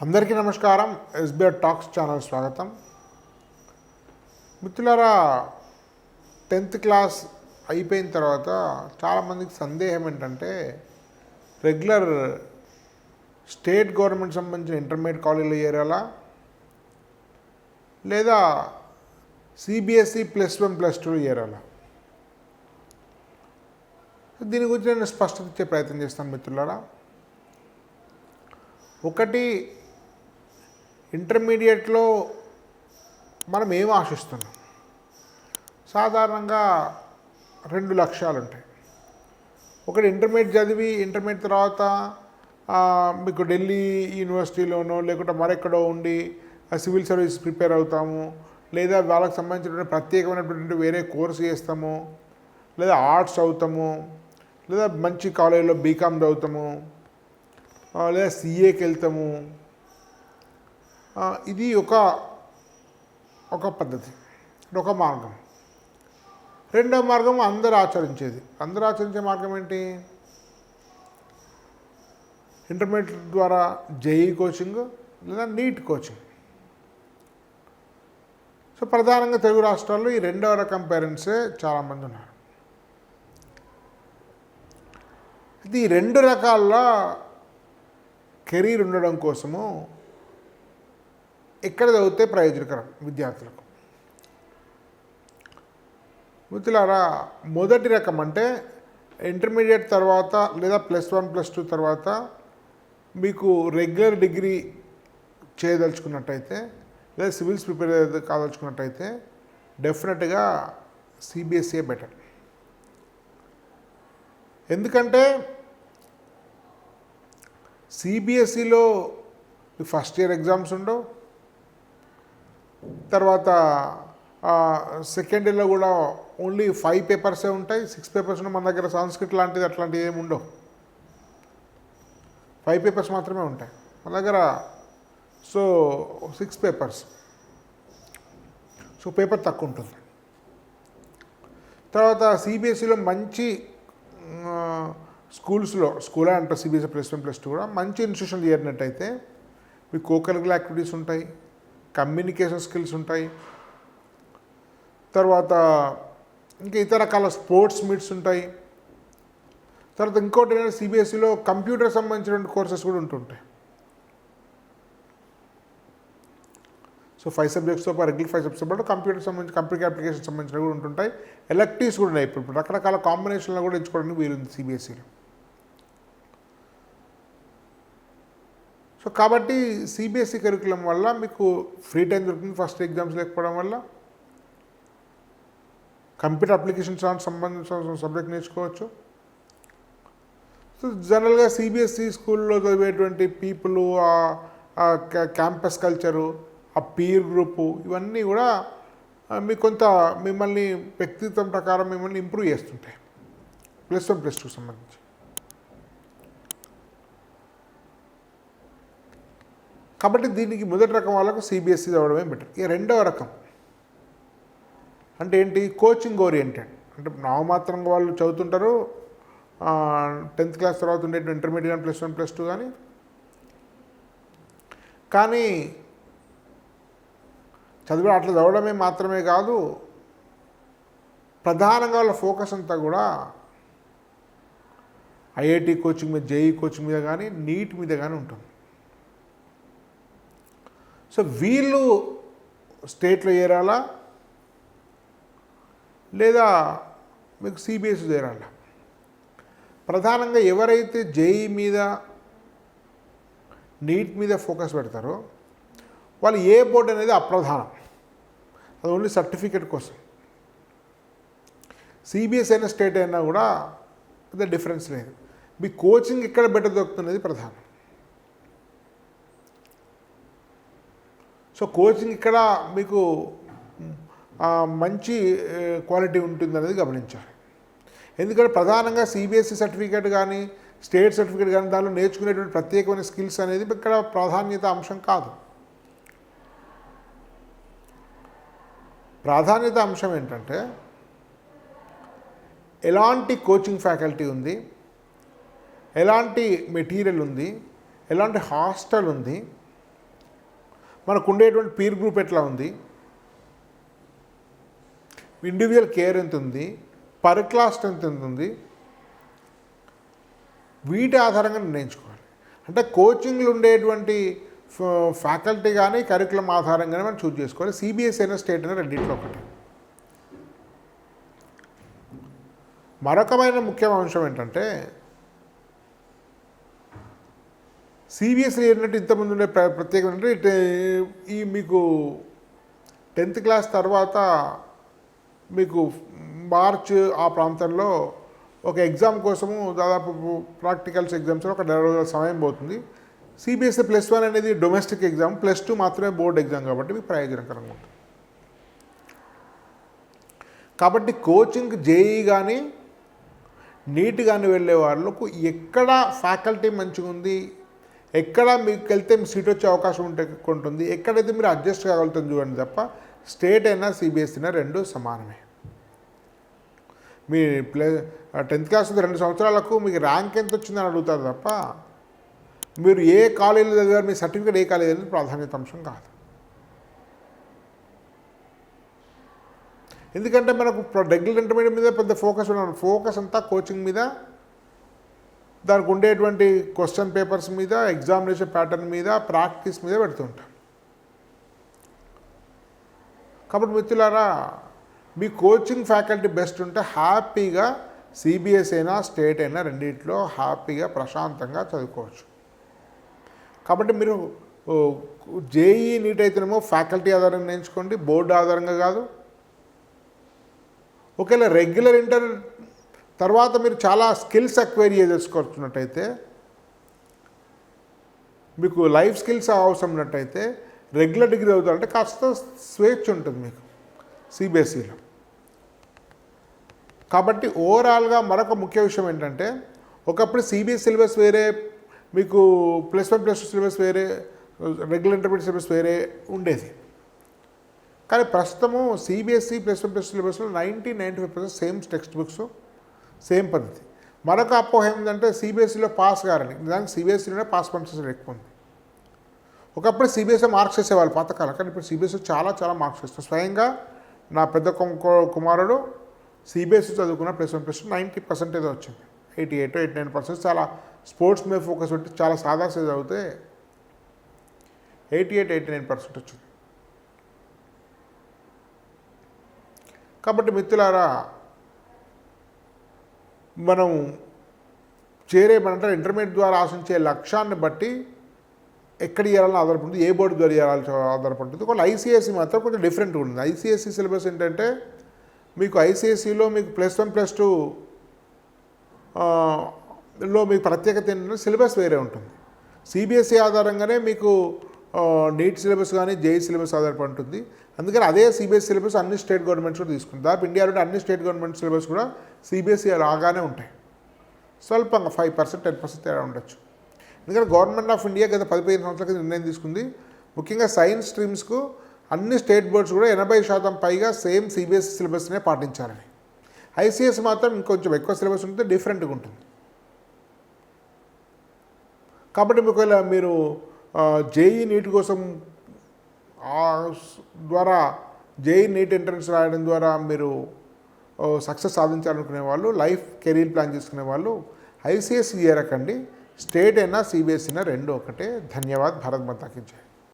అందరికీ నమస్కారం. SBR talks channel స్వాగతం. మిత్రులారా, 10th క్లాస్ అయిపోయిన తర్వాత చాలామందికి సందేహం ఏంటంటే రెగ్యులర్ స్టేట్ గవర్నమెంట్ సంబంధించిన ఇంటర్మీడియట్ కాలేజీలో చేరాలా లేదా సిబిఎస్ఈ +1 +2 చేరాలా? దీని గురించి నేను స్పష్టత ఇచ్చే ప్రయత్నం చేస్తాను మిత్రులారా. ఒకటి, ఇంటర్మీడియట్లో మనం ఏం ఆశిస్తున్నాం? సాధారణంగా 2 లక్ష్యాలు ఉంటాయి. ఒకటి, ఇంటర్మీడియట్ చదివి ఇంటర్మీడియట్ తర్వాత మీకు ఢిల్లీ యూనివర్సిటీలోనో లేకుంటే మరెక్కడో ఉండి సివిల్ సర్వీస్ ప్రిపేర్ అవుతాము, లేదా వాళ్ళకి సంబంధించినటువంటి ప్రత్యేకమైనటువంటి వేరే కోర్సు చేస్తాము, లేదా ఆర్ట్స్ అవుతాము, లేదా మంచి కాలేజీలో బీకామ్ చదువుతాము, లేదా సిఏకి వెళ్తాము. ఇది ఒక పద్ధతి, ఒక మార్గం. రెండవ మార్గం అందరూ ఆచరించే మార్గం ఏంటి? ఇంటర్మీడియట్ ద్వారా జేఈ కోచింగ్ లేదా నీట్ కోచింగ్. సో ప్రధానంగా తెలుగు రాష్ట్రాల్లో ఈ రెండవ రకం పేరెంట్సే చాలామంది ఉన్నారు. ఇది ఈ 2 రకాల కెరీర్ ఉండడం కోసము ఎక్కడ చదివితే ప్రయోజనకరం విద్యార్థులకు? మిత్రులారా, మొదటి రకం అంటే ఇంటర్మీడియట్ తర్వాత లేదా +1 +2 తర్వాత మీకు రెగ్యులర్ డిగ్రీ చేయదలుచుకున్నట్టయితే లేదా సివిల్స్ ప్రిపేర్ కాదలుచుకున్నట్టయితే డెఫినెట్గా సిబిఎస్ఈ బెటర్. ఎందుకంటే సిబిఎస్ఈలో ఫస్ట్ ఇయర్ ఎగ్జామ్స్ ఉండవు, తర్వాత సెకండ్ ఇయర్లో కూడా ఓన్లీ 5 పేపర్సే ఉంటాయి. 6 పేపర్స్ ఉన్న మన దగ్గర సంస్కృత్ అట్లాంటివి ఏమి ఉండవు. 5 పేపర్స్ మాత్రమే ఉంటాయి మన దగ్గర. సో 6 పేపర్స్, సో పేపర్ తక్కువ ఉంటుంది. తర్వాత సిబిఎస్ఈలో మంచి స్కూల్ అంటారు, సిబిఎస్ఈ +1 +2 కూడా మంచి ఇన్స్టిట్యూషన్లు చేరినట్టయితే మీకు కోకరికులర్ యాక్టివిటీస్ ఉంటాయి, కమ్యూనికేషన్ స్కిల్స్ ఉంటాయి, తర్వాత ఇంకా ఇతర రకాల స్పోర్ట్స్ మీట్స్ ఉంటాయి. తర్వాత ఇంకోటి ఏంటంటే సిబిఎస్ఈలో కంప్యూటర్ సంబంధించినటువంటి కోర్సెస్ కూడా ఉంటుంటాయి. సో 5 సబ్జెక్ట్స్తో పాటు రెగ్యులర్ 5 సబ్జెక్ట్స్తో పాటు కంప్యూటర్ అప్లికేషన్ సంబంధించినవి కూడా ఉంటుంటాయి. ఎలక్టివ్స్ కూడా ఉన్నాయి. ఇప్పుడు రకరకాల కాంబినేషన్లో కూడా ఎంచుకోవడానికి వీలుంది సిబిఎస్ఈలో. సో కాబట్టి సిబిఎస్ఈ కరికులం వల్ల మీకు ఫ్రీ టైం దొరుకుతుంది. ఫస్ట్ ఎగ్జామ్స్ లేకపోవడం వల్ల కంప్యూటర్ అప్లికేషన్స్ సంబంధించిన సబ్జెక్ట్ నేర్చుకోవచ్చు. సో జనరల్గా సిబిఎస్ఈ స్కూల్లో చదివేటువంటి పీపుల్, క్యాంపస్ కల్చరు, ఆ పీర్ గ్రూపు, ఇవన్నీ కూడా మీకు కొంత మిమ్మల్ని వ్యక్తిత్వం ప్రకారం మిమ్మల్ని ఇంప్రూవ్ చేస్తుంటాయి +1 +2 సంబంధించి. కాబట్టి దీనికి మొదటి రకం వాళ్ళకు సిబిఎస్ఈ చదవడమే బెటర్. ఇక రెండవ రకం అంటే ఏంటి? Coaching oriented. అంటే నామమాత్రంగా వాళ్ళు చదువుతుంటారు 10th క్లాస్ తర్వాత ఉండే ఇంటర్మీడియట్ +1 +2 కానీ అట్లా చదవడమే మాత్రమే కాదు, ప్రధానంగా వాళ్ళ ఫోకస్ అంతా కూడా ఐఐటి కోచింగ్ మీద, జేఈ కోచింగ్ మీద కానీ నీట్ మీద కానీ ఉంటుంది. సో వీళ్ళు స్టేట్లో చేరాలా లేదా మీకు సిబిఎస్ఈ చేరాలా? ప్రధానంగా ఎవరైతే జేఈ మీద, నీట్ మీద ఫోకస్ పెడతారో వాళ్ళు ఏ బోర్డు అనేది అప్రధానం, అది ఓన్లీ సర్టిఫికేట్ కోసం. సిబిఎస్ఈ అయినా స్టేట్ అయినా కూడా పెద్ద డిఫరెన్స్ లేదు. మీ కోచింగ్ ఎక్కడ బెటర్ దొరుకుతున్నది ప్రధానం. సో కోచింగ్ ఇక్కడ మీకు మంచి క్వాలిటీ ఉంటుందనేది గమనించాలి. ఎందుకంటే ప్రధానంగా సిబిఎస్ఈ సర్టిఫికేట్ కానీ స్టేట్ సర్టిఫికేట్ కానీ దానిలో నేర్చుకునేటువంటి ప్రత్యేకమైన స్కిల్స్ అనేది ఇక్కడ ప్రాధాన్యత అంశం కాదు. ప్రాధాన్యత అంశం ఏంటంటే ఎలాంటి కోచింగ్ ఫ్యాకల్టీ ఉంది, ఎలాంటి మెటీరియల్ ఉంది, ఎలాంటి హాస్టల్ ఉంది, మనకు ఉండేటువంటి పీర్ గ్రూప్ ఎట్లా ఉంది, ఇండివిజువల్ కేర్ ఎంత ఉంది, పర్ క్లాస్ స్ట్రెంత్ ఎంత ఉంది, వీటి ఆధారంగా నిర్ణయించుకోవాలి. అంటే కోచింగ్లు ఉండేటువంటి ఫ్యాకల్టీ కానీ కరికులం ఆధారంగానే మనం చూజ్ చేసుకోవాలి. సిబిఎస్ఈ అయినా స్టేట్ అయినా రెండింటిలో ఒకటి. మరొకమైన ముఖ్యమైన అంశం ఏంటంటే సిబిఎస్ఈ ఏంటంటే ఇంతకుముందు ఉండే ప్రత్యేకం అంటే ఈ మీకు 10th క్లాస్ తర్వాత మీకు మార్చ్ ఆ ప్రాంతంలో ఒక ఎగ్జామ్ కోసము దాదాపు ప్రాక్టికల్స్ ఎగ్జామ్స్లో ఒక 10 రోజుల సమయం పోతుంది. సిబిఎస్ఈ +1 అనేది డొమెస్టిక్ ఎగ్జామ్, +2 మాత్రమే బోర్డ్ ఎగ్జామ్ కాబట్టి మీకు ప్రయోజనకరంగా ఉంటుంది. కాబట్టి కోచింగ్ జేఈ కానీ నీట్ కానీ వెళ్ళే వాళ్ళకు ఎక్కడ ఫ్యాకల్టీ మంచిగా ఉంది, ఎక్కడ మీకు వెళ్తే మీ సీట్ వచ్చే అవకాశం ఉంటుంది, ఎక్కడైతే మీరు అడ్జస్ట్ కాగలుగుతుంది చూడండి తప్ప స్టేట్ అయినా సిబిఎస్ఈ అయినా రెండు సమానమే. మీ 10th క్లాస్ 2 సంవత్సరాలకు మీకు ర్యాంక్ ఎంత వచ్చిందని అడుగుతారు తప్ప మీరు ఏ కాలేజీలో చదివారు, మీ సర్టిఫికేట్ ఏ కాలేజీ అనేది ప్రాధాన్యత అంశం కాదు. ఎందుకంటే మనకు రెగ్యులర్ ఇంటర్మీడియట్ మీద పెద్ద ఫోకస్ అంతా కోచింగ్ మీద, దానికి ఉండేటువంటి క్వశ్చన్ పేపర్స్ మీద, ఎగ్జామినేషన్ ప్యాటర్న్ మీద, ప్రాక్టీస్ మీద పెడుతుంటాం. కాబట్టి మిత్రులారా, మీ కోచింగ్ ఫ్యాకల్టీ బెస్ట్ ఉంటే హ్యాపీగా సిబిఎస్ఈ అయినా స్టేట్ అయినా రెండింటిలో హ్యాపీగా ప్రశాంతంగా చదువుకోవచ్చు. కాబట్టి మీరు జేఈ నీట్ అయితేనేమో ఫ్యాకల్టీ ఆధారంగా నేర్చుకోండి, బోర్డు ఆధారంగా కాదు. ఒకవేళ రెగ్యులర్ ఇంటర్ తర్వాత మీరు చాలా స్కిల్స్ అక్వైర్ చేసుకోవాల్సినట్టయితే, మీకు లైఫ్ స్కిల్స్ అవసరం ఉన్నట్టయితే రెగ్యులర్ డిగ్రీ చదువుతారంటే కాస్త స్వేచ్ఛ ఉంటుంది మీకు సిబిఎస్ఈలో. కాబట్టి ఓవరాల్గా మరొక ముఖ్య విషయం ఏంటంటే, ఒకప్పుడు సిబిఎస్ సిలబస్ వేరే, మీకు +1 +2 సిలబస్ వేరే, రెగ్యులర్ ఇంటర్మీడియట్ సిలబస్ వేరే ఉండేది. కానీ ప్రస్తుతము సిబిఎస్ఈ +1 +2 సిలబస్లో 90-95% సేమ్ టెక్స్ట్ బుక్స్, సేమ్ పద్ధతి. మరొక అపోహ ఏంటంటే సిబిఎస్ఈలో పాస్ కారని, దానికి సిబిఎస్ఈలోనే పాస్ పర్సెంటేజ్ ఎక్కువ ఉంది. ఒకప్పుడు సిబిఎస్ఈ మార్క్స్ వేసేవాళ్ళు పాతకాలం, కానీ ఇప్పుడు సిబిఎస్ఈ చాలా మార్క్స్ వేస్తారు. స్వయంగా నా పెద్ద కుమారుడు సిబిఎస్ఈ చదువుకున్న +1 +2 90% వచ్చింది, 88-89%. చాలా స్పోర్ట్స్ మీద ఫోకస్ పెట్టి చాలా సాదాసే చదివితే 88-89% వచ్చింది. కాబట్టి మిత్రులారా, మనం చేరేమంటారు ఇంటర్మీడియట్ ద్వారా ఆశించే లక్ష్యాన్ని బట్టి ఎక్కడ చేయాలని ఆధారపడుతుంది, ఏ బోర్డు ద్వారా చేయాలని ఆధారపడుతుంది. కొన్ని ఐసీఎస్ఈ మాత్రం కొంచెం డిఫరెంట్గా ఉంటుంది. ఐసీఎస్ఈ సిలబస్ ఏంటంటే మీకు ఐసీఎస్ఈలో మీకు +1 +2 లో మీకు ప్రత్యేకత ఏంటంటే సిలబస్ వేరే ఉంటుంది. సిబిఎస్ఈ ఆధారంగానే మీకు నీట్ సిలబస్ కానీ జేఈ సిలబస్ ఆధారపడి ఉంటుంది. అందుకని అదే సిబిఎస్ఈ సిలబస్ అన్ని స్టేట్ గవర్నమెంట్స్ కూడా తీసుకుంటారు. దాదాపు ఇండియాలో అన్ని స్టేట్ గవర్నమెంట్ సిలబస్ కూడా సిబిఎస్ఈ లాగానే ఉంటాయి. స్వల్పంగా 5% 10% తేడా ఉండొచ్చు. ఎందుకంటే గవర్నమెంట్ ఆఫ్ ఇండియా గత 10-15 సంవత్సరాల కింద నిర్ణయం తీసుకుంది, ముఖ్యంగా సైన్స్ స్ట్రీమ్స్కు అన్ని స్టేట్ బోర్డ్స్ కూడా 80% పైగా సేమ్ సిబిఎస్ఈ సిలబస్నే పాటించాలని. ఐసీఎస్ మాత్రం ఇంకొంచెం ఎక్కువ సిలబస్ ఉంటే డిఫరెంట్గా ఉంటుంది. కాబట్టి ఒకవేళ మీరు జేఈ నీట్ కోసం ద్వారా జేఈ నీట్ ఎంట్రన్స్ రాయడం ద్వారా మీరు సక్సెస్ సాధించాలనుకునే వాళ్ళు, లైఫ్ కెరీర్ ప్లాన్ చేసుకునే వాళ్ళు ఐసీఎస్ చేరకండి. స్టేట్ అయినా సిబిఎస్ఈ అయినా రెండు ఒకటే. ధన్యవాద్. భారత్ మాతా కీ జై.